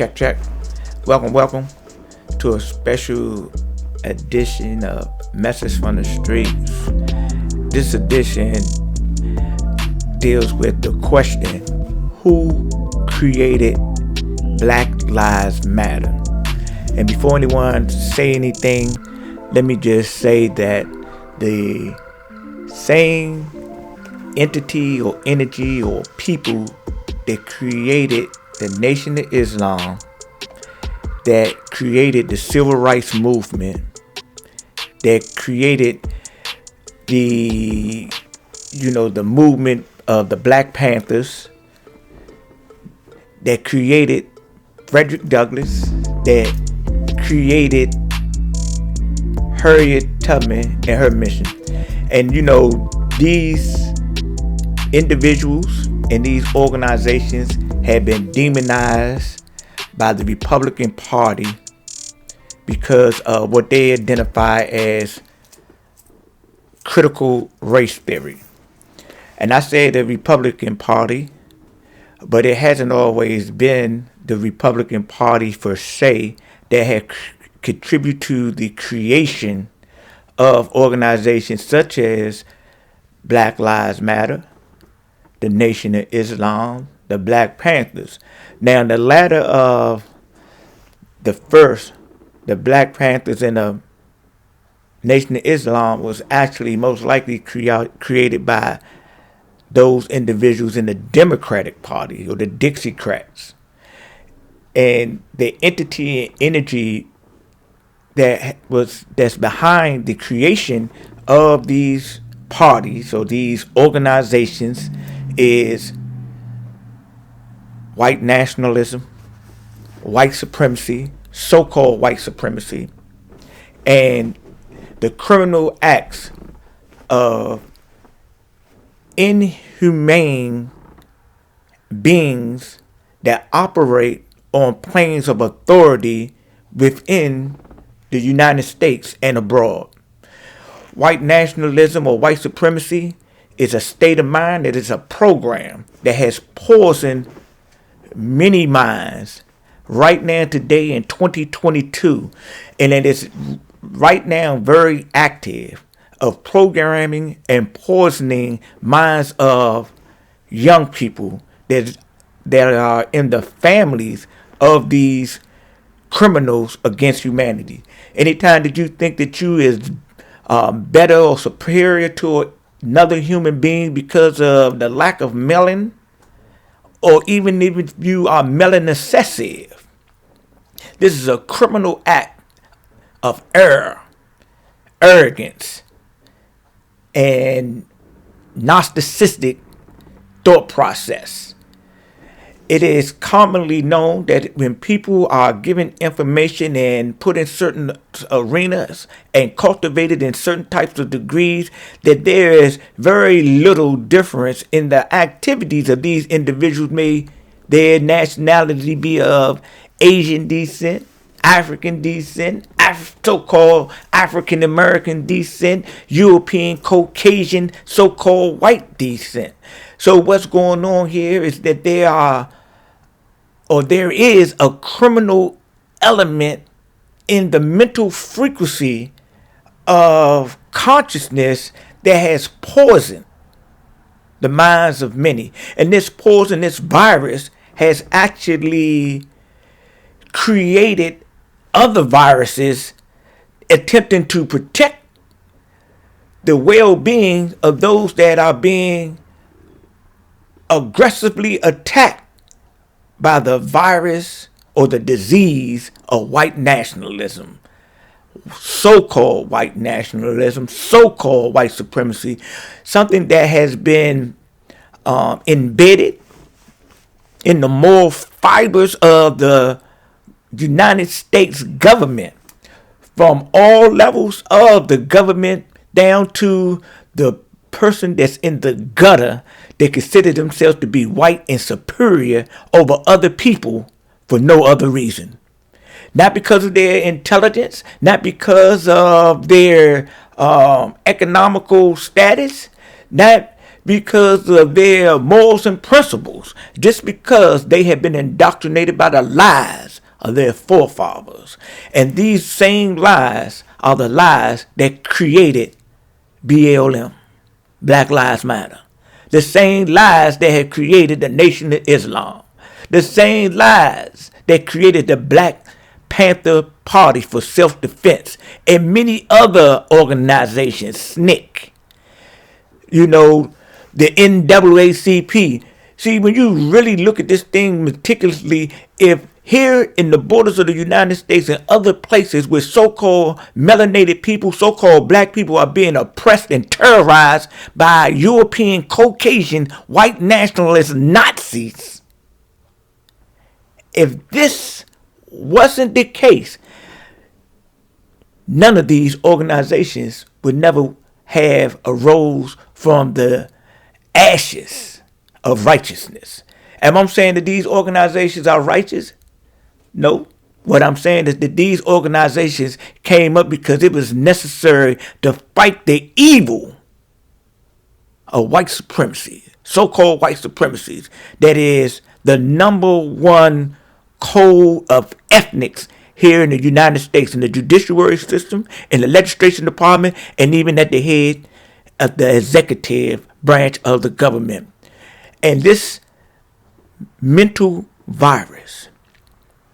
Check, check. Welcome to a special edition of Message from the Streets. This edition deals with the question, who created Black Lives Matter? And before anyone say anything, let me just say that the same entity or energy or people that created the Nation of Islam, that created the Civil Rights Movement, that created the movement of the Black Panthers, that created Frederick Douglass, that created Harriet Tubman and her mission. And these individuals and these organizations have been demonized by the Republican Party because of what they identify as critical race theory. And I say the Republican Party, but it hasn't always been the Republican Party per se that had contributed to the creation of organizations such as Black Lives Matter, the Nation of Islam, the Black Panthers. Now, the latter of the first, the Black Panthers and the Nation of Islam, was actually most likely created by those individuals in the Democratic Party or the Dixiecrats. And the entity and energy that's behind the creation of these parties or these organizations is white nationalism, white supremacy, so-called white supremacy, and the criminal acts of inhumane beings that operate on planes of authority within the United States and abroad. White nationalism or white supremacy is a state of mind that is a program that has poisoned many minds right now today in 2022, and it is right now very active of programming and poisoning minds of young people that are in the families of these criminals against humanity. Anytime that you think that you is better or superior to another human being because of the lack of melanin, or even if you are melanin-excessive, this is a criminal act of error, arrogance, and narcissistic thought process. It is commonly known that when people are given information and put in certain arenas and cultivated in certain types of degrees, that there is very little difference in the activities of these individuals. May their nationality be of Asian descent, African descent, so-called African American descent, European, Caucasian, so-called white descent. So what's going on here is that there is a criminal element in the mental frequency of consciousness that has poisoned the minds of many. And this poison, this virus, has actually created other viruses attempting to protect the well-being of those that are being aggressively attacked by the virus or the disease of white nationalism, so-called white nationalism, so-called white supremacy, something that has been embedded in the moral fibers of the United States government, from all levels of the government down to the person that's in the gutter. They consider themselves to be white and superior over other people for no other reason. Not because of their intelligence, not because of their economical status, not because of their morals and principles, just because they have been indoctrinated by the lies of their forefathers. And these same lies are the lies that created BLM, Black Lives Matter. The same lies that had created the Nation of Islam. The same lies that created the Black Panther Party for Self-Defense and many other organizations, SNCC, the NAACP. See, when you really look at this thing meticulously, if here in the borders of the United States and other places where so-called melanated people, so-called black people are being oppressed and terrorized by European Caucasian white nationalist Nazis, if this wasn't the case, none of these organizations would never have arose from the ashes of righteousness. Am I saying that these organizations are righteous? No. What I'm saying is that these organizations came up because it was necessary to fight the evil of white supremacy, so-called white supremacy, that is the number one code of ethnics here in the United States, in the judiciary system, in the legislation department, and even at the head of the executive branch of the government. And this mental virus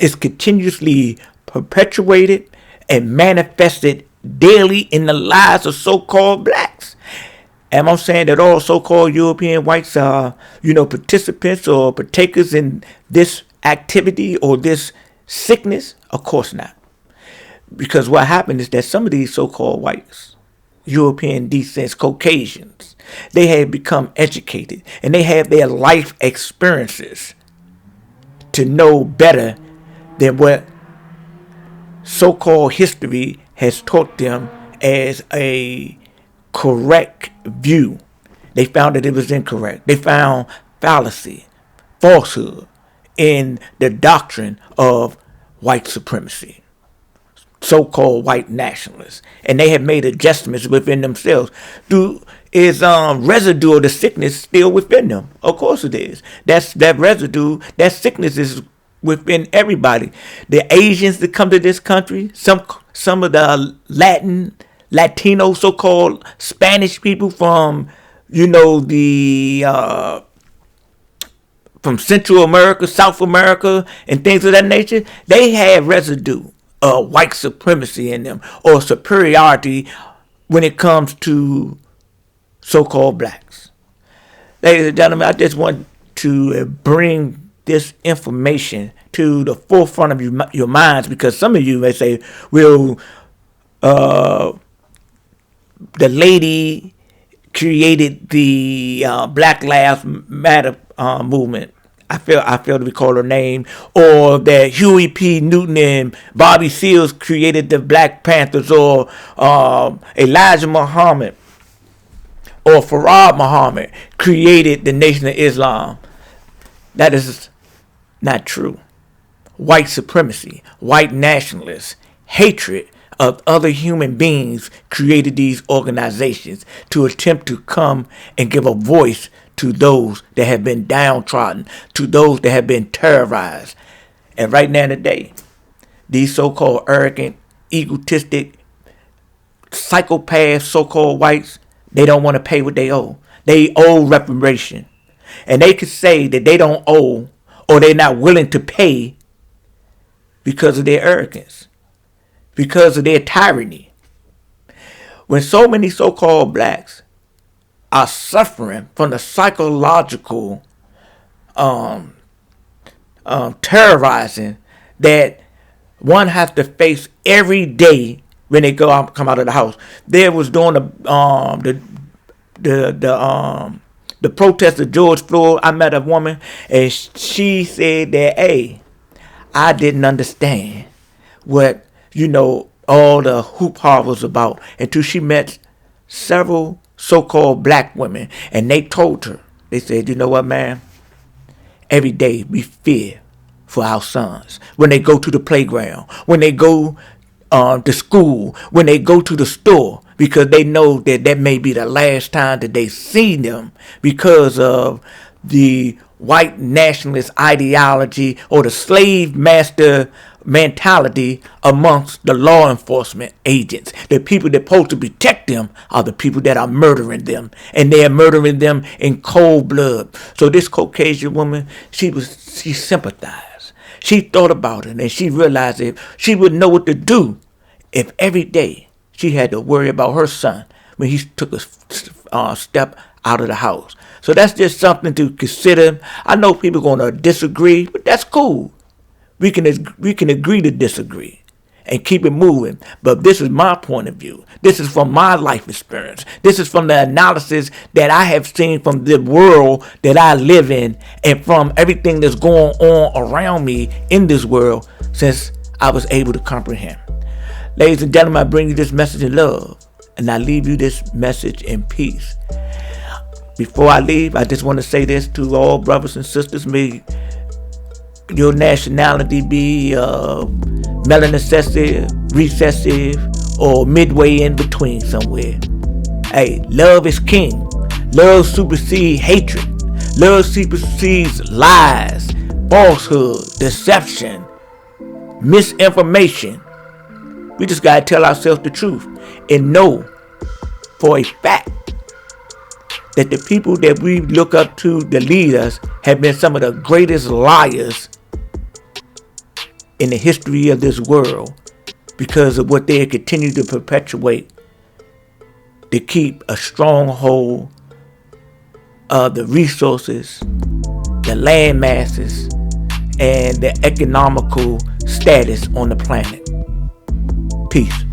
is continuously perpetuated and manifested daily in the lives of so-called blacks. Am I saying that all so-called European whites are, participants or partakers in this activity or this sickness? Of course not. Because what happened is that some of these so-called whites, European descent, Caucasians, they have become educated and they have their life experiences to know better than what so-called history has taught them as a correct view. They found that it was incorrect. They found fallacy, falsehood in the doctrine of white supremacy, so-called white nationalists, and they have made adjustments within themselves. Is residue of the sickness still within them? Of course it is. That residue, that sickness is within everybody. The Asians that come to this country, some of the Latino, so-called Spanish people from from Central America, South America, and things of that nature, they have residue of white supremacy in them, or superiority when it comes to so-called blacks. Ladies and gentlemen, I just want to bring this information to the forefront of your minds, because some of you may say, well, the lady created the Black Lives Matter movement. I fail to recall her name. Or that Huey P. Newton and Bobby Seals created the Black Panthers, or Elijah Muhammad or Farad Muhammad created the Nation of Islam. That is not true. White supremacy, white nationalists, hatred of other human beings created these organizations to attempt to come and give a voice to those that have been downtrodden, to those that have been terrorized. And right now today, these so-called arrogant, egotistic, psychopath so-called whites, they don't want to pay what they owe. They owe reparation. And they could say that they don't owe, or they're not willing to pay, because of their arrogance, because of their tyranny. When so many so-called blacks are suffering from the psychological terrorizing that one has to face every day when they come out of the house. There was during the protest of George Floyd, I met a woman and she said that, hey, I didn't understand what, all the hoopla was about until she met several so-called black women, and they told her, they said, you know what, man? Every day we fear for our sons. When they go to the playground, when they go to school, when they go to the store, because they know that may be the last time that they see them because of the white nationalist ideology or the slave master mentality amongst the law enforcement agents. The people that are supposed to protect them are the people that are murdering them, and they are murdering them in cold blood. So this Caucasian woman, she sympathized. She thought about it, and she realized if she would know what to do if every day she had to worry about her son when he took a step out of the house. So that's just something to consider. I know people are going to disagree, but that's cool. We can agree to disagree and keep it moving. But this is my point of view. This is from my life experience. This is from the analysis that I have seen from the world that I live in and from everything that's going on around me in this world since I was able to comprehend. Ladies and gentlemen, I bring you this message in love, and I leave you this message in peace. Before I leave, I just want to say this to all brothers and sisters. May your nationality be melanicessive, recessive, or midway in between somewhere. Hey, love is king. Love supersedes hatred. Love supersedes lies, falsehood, deception, misinformation. We just got to tell ourselves the truth and know for a fact that the people that we look up to that lead us have been some of the greatest liars in the history of this world because of what they continue to perpetuate to keep a stronghold of the resources, the land masses, and the economical status on the planet. Peace.